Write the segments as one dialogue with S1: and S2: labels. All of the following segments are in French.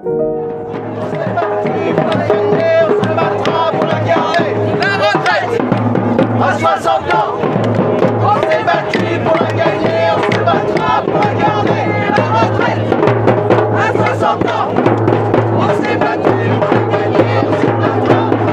S1: On se battra pour la garder. La retraite à 60 ans. On s'est battu pour la gagner. On se battra pour la garder. La retraite à 60 ans. On s'est battu pour la gagner. On se battra pour la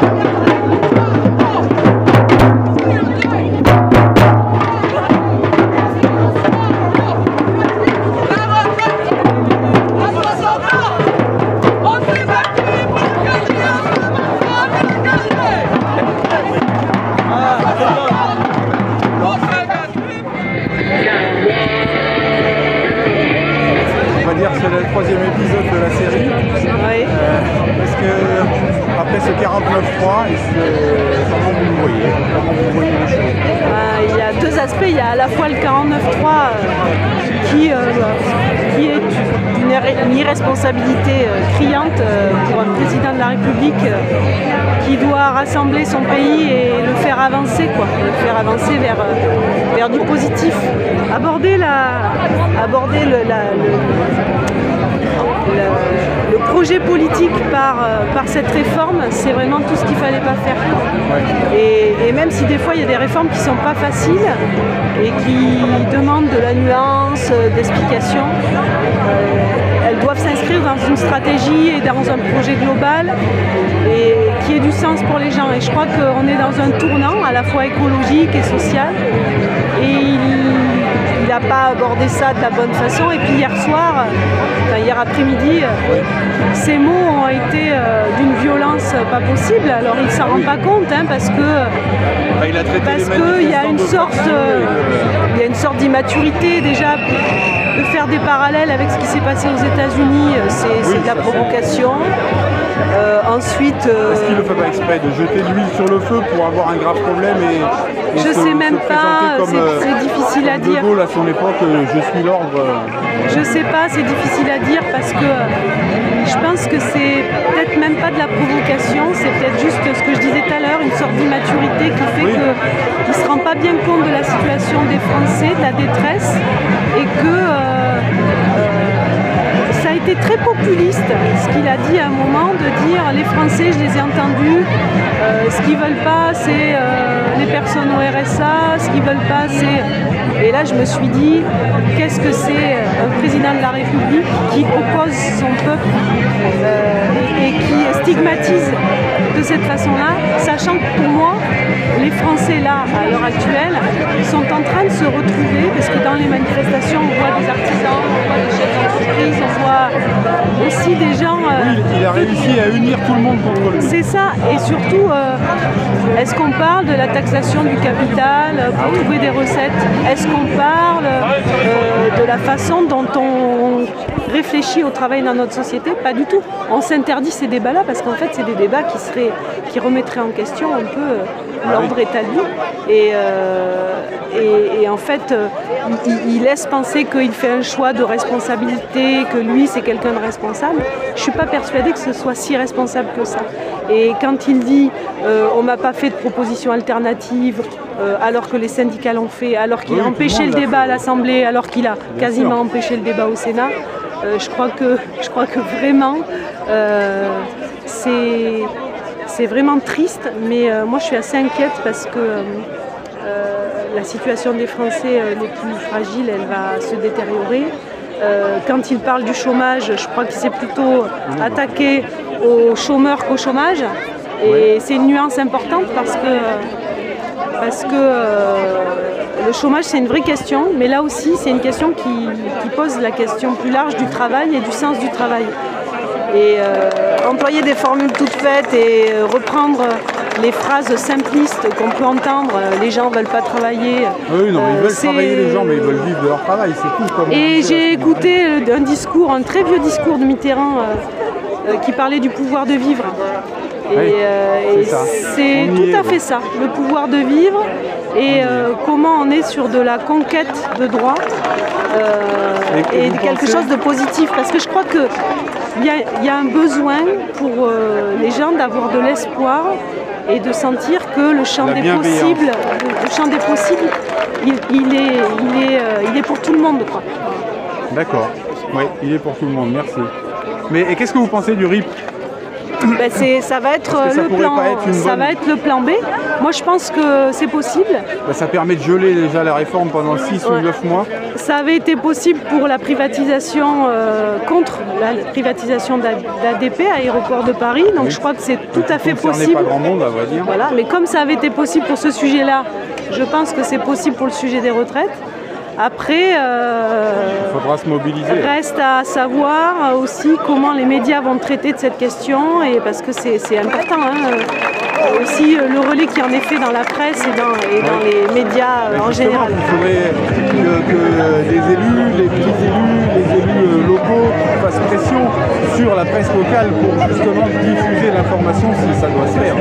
S2: c'est le 3e épisode de la série.
S3: Oui.
S2: Est-ce que après ce 49.3, comment vous le voyez? Comment vous voyez les choses?
S3: Il y a deux aspects. Il y a à la fois le 49.3 qui est une irresponsabilité criante pour un président de la République qui doit rassembler son pays et le faire avancer, le faire avancer vers du positif. Aborder le projet politique par cette réforme, c'est vraiment tout ce qu'il ne fallait pas faire. Et même si des fois il y a des réformes qui ne sont pas faciles et qui demandent de la nuance, d'explication, elles doivent s'inscrire dans une stratégie et dans un projet global et qui ait du sens pour les gens. Et je crois qu'on est dans un tournant à la fois écologique et social. Et il n'a pas abordé ça de la bonne façon. Et puis hier après-midi, ces mots ont été d'une violence pas possible. Alors il ne s'en rend pas compte parce qu'il y a une sorte d'immaturité déjà. De faire des parallèles avec ce qui s'est passé aux États-Unis, c'est de la provocation. Ensuite,
S2: est-ce qu'il ne le fait pas exprès de jeter de l'huile sur le feu pour avoir un grave problème et
S3: je sais même pas, c'est difficile à dire.
S2: De Gaulle à son époque, je suis l'ordre.
S3: Je sais pas, c'est difficile à dire parce que je pense que c'est peut-être même pas de la provocation, c'est peut-être juste ce que je disais tout à l'heure, une sorte d'immaturité qui fait qu'il ne se rend pas bien compte de la situation des Français, de la détresse, et que ça a été très populiste ce qu'il a dit à un moment, de dire les Français, je les ai entendus, ce qu'ils veulent pas c'est les personnes au RSA, ce qu'ils veulent pas c'est... Et là je me suis dit, qu'est-ce que c'est un président de la République qui oppose son peuple et qui stigmatise de cette façon-là, sachant que pour moi, les Français là, à l'heure actuelle, sont en train de se retrouver, parce que dans les manifestations, on voit des artisans, on voit des chefs d'entreprise, on voit aussi des gens...
S2: Oui, il a réussi à unir tout le monde contre lui.
S3: C'est ça, et surtout, est-ce qu'on parle de la taxation du capital pour trouver des recettes? Est-ce qu'on parle de la façon dont on réfléchit au travail dans notre société? Pas du tout. On s'interdit ces débats-là parce qu'en fait, c'est des débats qui remettraient en question un peu l'ordre établi. Et en fait, il laisse penser qu'il fait un choix de responsabilité, que lui, c'est quelqu'un de responsable. Je ne suis pas persuadée que ce soit si responsable que ça. Et quand il dit on ne m'a pas fait de proposition alternative, alors que les syndicats l'ont fait, alors qu'il a empêché le débat à l'Assemblée, alors qu'il a quasiment empêché le débat au Sénat, je crois que vraiment, c'est vraiment triste, mais moi je suis assez inquiète parce que la situation des Français les plus fragiles, elle va se détériorer. Quand il parle du chômage, je crois qu'il s'est plutôt attaqué aux chômeurs qu'au chômage. Et c'est une nuance importante parce que le chômage c'est une vraie question, mais là aussi c'est une question qui pose la question plus large du travail et du sens du travail. Et employer des formules toutes faites et reprendre les phrases simplistes qu'on peut entendre, les gens ne veulent pas travailler.
S2: Oui, non, ils veulent travailler les gens, mais ils veulent vivre de leur travail, c'est tout.
S3: Et j'ai écouté un très vieux discours de Mitterrand qui parlait du pouvoir de vivre. Et c'est tout à fait ça, le pouvoir de vivre et comment on est sur de la conquête de droits et quelque chose de positif. Parce que je crois qu'il y a un besoin pour les gens d'avoir de l'espoir et de sentir que le champ des possibles, il est pour tout le monde, quoi.
S2: D'accord, oui, il est pour tout le monde, merci. Mais qu'est-ce que vous pensez du RIP?
S3: Ben ça va être le plan B. Moi je pense que c'est possible.
S2: Ben, ça permet de geler déjà la réforme pendant 6 ou 9 mois.
S3: Ça avait été possible pour la privatisation, contre la privatisation d'ADP, Aéroport de Paris. Donc je crois que c'est tout à fait possible.
S2: Pas grand monde, à vrai dire.
S3: Voilà, mais comme ça avait été possible pour ce sujet-là, je pense que c'est possible pour le sujet des retraites. Après,
S2: il faudra se mobiliser.
S3: Reste à savoir aussi comment les médias vont traiter de cette question, et parce que c'est important. Aussi le relais qui en est fait dans la presse et dans les médias en général.
S2: Il faudrait que les élus, les petits élus, les élus locaux fassent pression sur la presse locale pour justement diffuser l'information si ça doit se faire.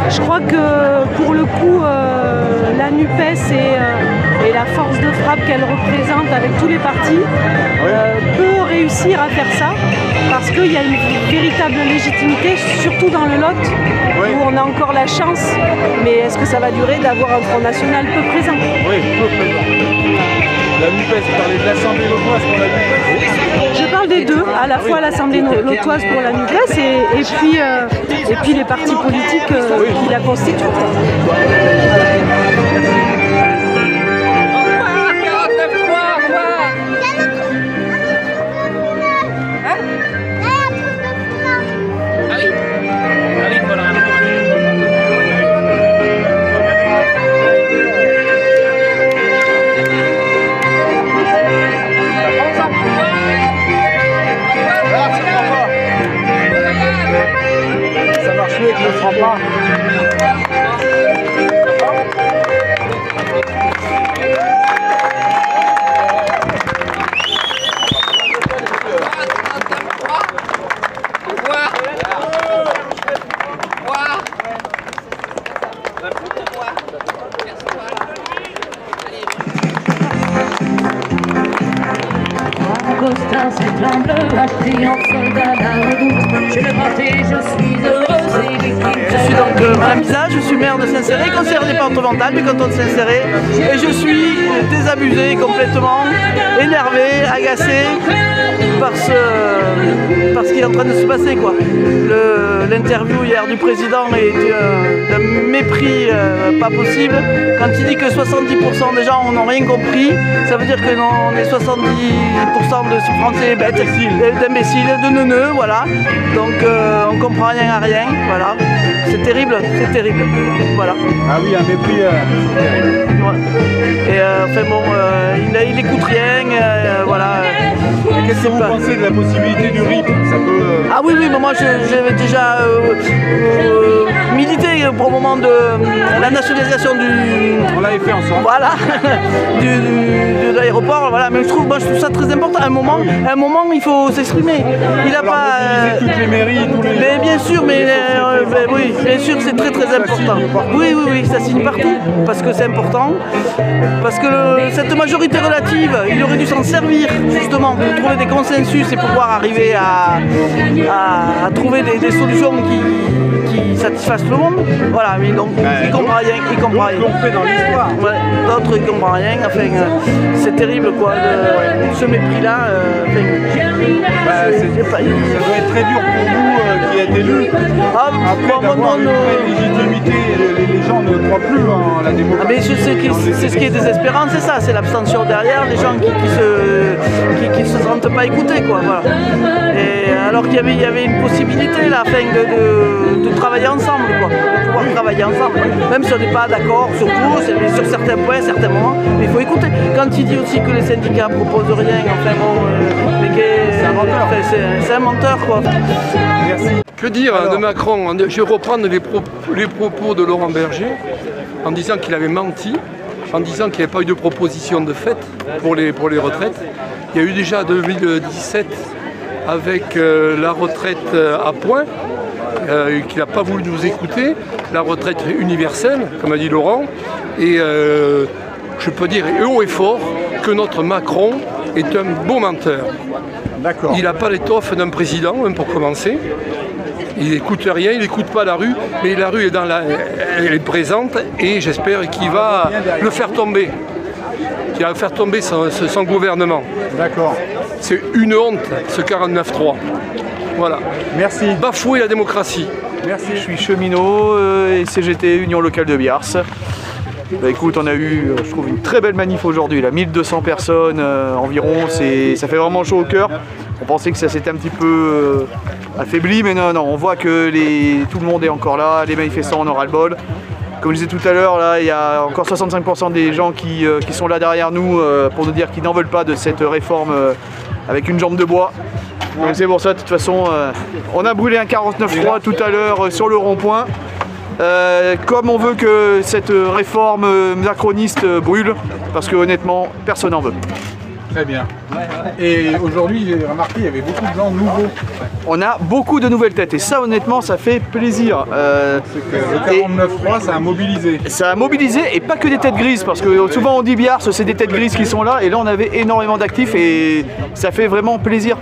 S3: Je crois que pour le coup, la NUPES et la force de frappe qu'elle représente avec tous les partis peut réussir à faire ça, parce qu'il y a une véritable légitimité, surtout dans le Lot, où on a encore la chance, mais est-ce que ça va durer, d'avoir un Front National peu présent?
S2: Oui, peu présent. La NUPES, vous parlez de l'Assemblée lotoise pour la NUPES?
S3: Je parle des deux, à la fois l'Assemblée lotoise pour la NUPES et puis les partis politiques qui la constituent.
S2: Ça marche mieux que le franc-pas.
S4: Costin s'éclame le bâti en soldat la redoute. J'ai le raté, je suis heureuse et victime.
S5: Je suis donc Madame Isa, je suis maire de Saint-Céré, conseillère départementale du canton de Saint-Céré, et je suis désabusé, complètement énervé, agacé par ce qui est en train de se passer, quoi. L'interview hier du président est d'un mépris pas possible. Quand il dit que 70% des gens n'ont rien compris, ça veut dire que on est 70% de Français bêtes, d'imbéciles, de neuneux, voilà. Donc on comprend rien à rien, voilà. C'est terrible, voilà.
S2: Ah oui, un mépris terrible.
S5: Ouais. Et enfin bon, il écoute rien, voilà.
S2: Qu'est-ce que vous pensez de la possibilité du RIP? Ça peut,
S5: Ah oui, mais moi j'avais déjà milité pour le moment de la nationalisation du...
S2: On l'avait fait ensemble.
S5: Voilà, de l'aéroport, voilà. Mais je trouve ça très important. À un moment, il faut s'exprimer. Il n'a pas...
S2: toutes les mairies, tous les...
S5: Mais bien sûr, oui, bien sûr, c'est très important. Oui, ça signe partout, parce que c'est important. Parce que cette majorité relative, il aurait dû s'en servir, justement, pour trouver des consensus et pouvoir arriver à trouver des solutions qui satisfassent le monde. Voilà, mais donc, il comprend rien.
S2: L'ont fait dans l'histoire.
S5: Ouais, d'autres, ils comprennent rien. Enfin, c'est terrible, quoi, ce mépris-là.
S2: Ça doit être très dur pour vous qui êtes élus. Après d'avoir une vraie légitimité, les gens ne croient plus en la démocratie.
S5: Mais c'est ce qui est désespérant, c'est ça, c'est l'abstention derrière, les gens qui se sentent pas écoutés, quoi, voilà. Et alors qu'il y avait une possibilité là, de travailler ensemble, quoi, de pouvoir travailler ensemble, même si on n'est pas d'accord sur tout, sur certains points, certains moments, mais il faut écouter. Quand il dit aussi que les syndicats proposent rien, enfin bon, c'est un menteur, quoi.
S2: Merci.
S6: Que dire de Macron? Je vais reprendre les propos de Laurent Berger en disant qu'il avait menti, en disant qu'il n'y avait pas eu de proposition de fait pour les retraites. Il y a eu déjà 2017 avec la retraite à points, qu'il n'a pas voulu nous écouter, la retraite universelle, comme a dit Laurent, et je peux dire haut et fort que notre Macron est un beau menteur.
S2: D'accord.
S6: Il n'a pas l'étoffe d'un président, pour commencer. Il n'écoute rien, il n'écoute pas la rue, mais la rue elle est présente et j'espère qu'il va le faire tomber. Qu'il va faire tomber son gouvernement.
S2: D'accord.
S6: C'est une honte, ce 49-3. Voilà.
S2: Merci.
S6: Bafouer la démocratie.
S2: Merci.
S7: Je suis cheminot et CGT Union locale de Biars. Bah écoute, on a eu, je trouve, une très belle manif aujourd'hui, là, 1200 personnes environ, ça fait vraiment chaud au cœur. On pensait que ça s'était un petit peu affaibli, mais non, on voit que tout le monde est encore là, les manifestants en aura le bol. Comme je disais tout à l'heure, là, il y a encore 65% des gens qui sont là derrière nous pour nous dire qu'ils n'en veulent pas de cette réforme avec une jambe de bois. Donc c'est pour ça, de toute façon, on a brûlé un 49.3 tout à l'heure sur le rond-point. Comme on veut que cette réforme macroniste brûle, parce que honnêtement, personne n'en veut.
S2: Très bien. Et aujourd'hui, j'ai remarqué qu'il y avait beaucoup de gens nouveaux.
S7: On a beaucoup de nouvelles têtes et ça, honnêtement, ça fait plaisir.
S2: Le 49.3, ça a mobilisé.
S7: Ça a mobilisé et pas que des têtes grises, parce que souvent on dit Biars, c'est des têtes grises qui sont là, et là on avait énormément d'actifs et ça fait vraiment plaisir.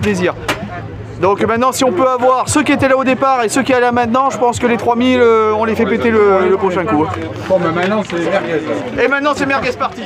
S7: Donc maintenant, si on peut avoir ceux qui étaient là au départ et ceux qui sont là maintenant, je pense que les 3000, on les fait péter le prochain coup.
S2: Bon, mais maintenant c'est merguez.
S7: Et maintenant c'est merguez parti.